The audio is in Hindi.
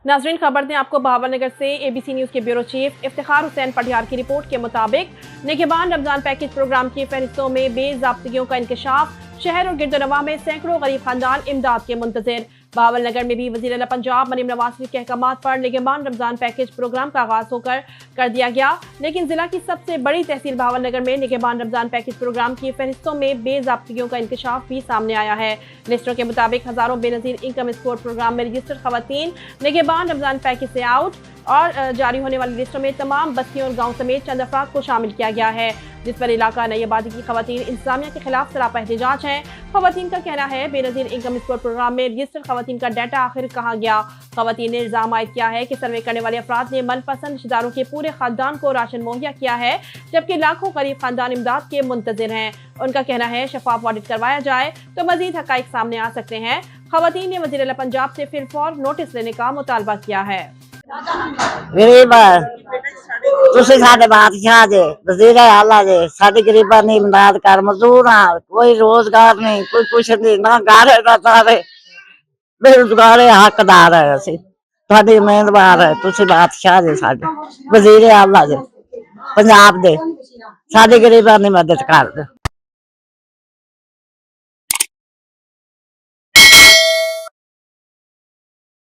नाज़रीन, खबर दें आपको बहावलनगर से। ABC न्यूज़ के ब्यूरो चीफ इफ्तिखार हुसैन पटियार की रिपोर्ट के मुताबिक निगहबान रमजान पैकेज प्रोग्राम की फहरिस्तों में बेज़ाब्तियों का इंकशाफ। शहर और गिरदोनवा में सैकड़ों गरीब खानदान इमदाद के मुंतज़िर। बहावलनगर में भी वज़ीर आला पंजाब मरीम नवाज के अहकामात पर निगहबान रमजान पैकेज प्रोग्राम का आगाज कर दिया गया, लेकिन जिला की सबसे बड़ी तहसील बहावलनगर में निगहबान रमजान पैकेज प्रोग्राम की फहरिस्तों में बेज़ाब्तियों का इंकशाफ भी सामने आया है। लिस्टों के मुताबिक हजारों बेनज़ीर इनकम स्कोर प्रोग्राम में रजिस्टर्ड खवातीन निगहबान रमजान पैकेज से आउट और जारी होने वाली लिस्टों में तमाम बस्तियों और गाँव समेत चंद अफराद को शामिल किया गया है, जिस पर इलाका नई आबादी की खवातीन इंतजामिया के खिलाफ सरापा एहतजाज है। खवातीन का कहना है बेनज़ीर इनकम स्कोर प्रोग्राम में रजिस्टर्ड खवातीन का डाटा आखिर कहाँ गया। खवातीन ने इल्जाम आयद किया है कि सर्वे करने वाले अफराद ने मनपसंद रिश्तेदारों के पूरे खानदान को राशन मुहैया किया है, जबकि लाखों गरीब खानदान इमदाद के मुंतज़िर हैं। उनका कहना है शफाफ ऑडिट करवाया जाए तो मजीद हकाइक सामने आ सकते हैं। खवातीन ने वज़ीर आला पंजाब से फिलफौर नोटिस लेने का मुतालबा किया है। गरीब तुसी साडे बादशाह जे वजीर आला जे साडी गरीबां दी इमदाद कर। मजदूर हां, कोई रोजगार नहीं, कोई कुछ नहीं, ना घर है ना सारे बेरोजगार हकदार है। असी तुहाडे उम्मीदवार है, तुसी बादशाह जे साडे वजीर आला जे पंजाब दे, साडी गरीबां दी मदद कर दो।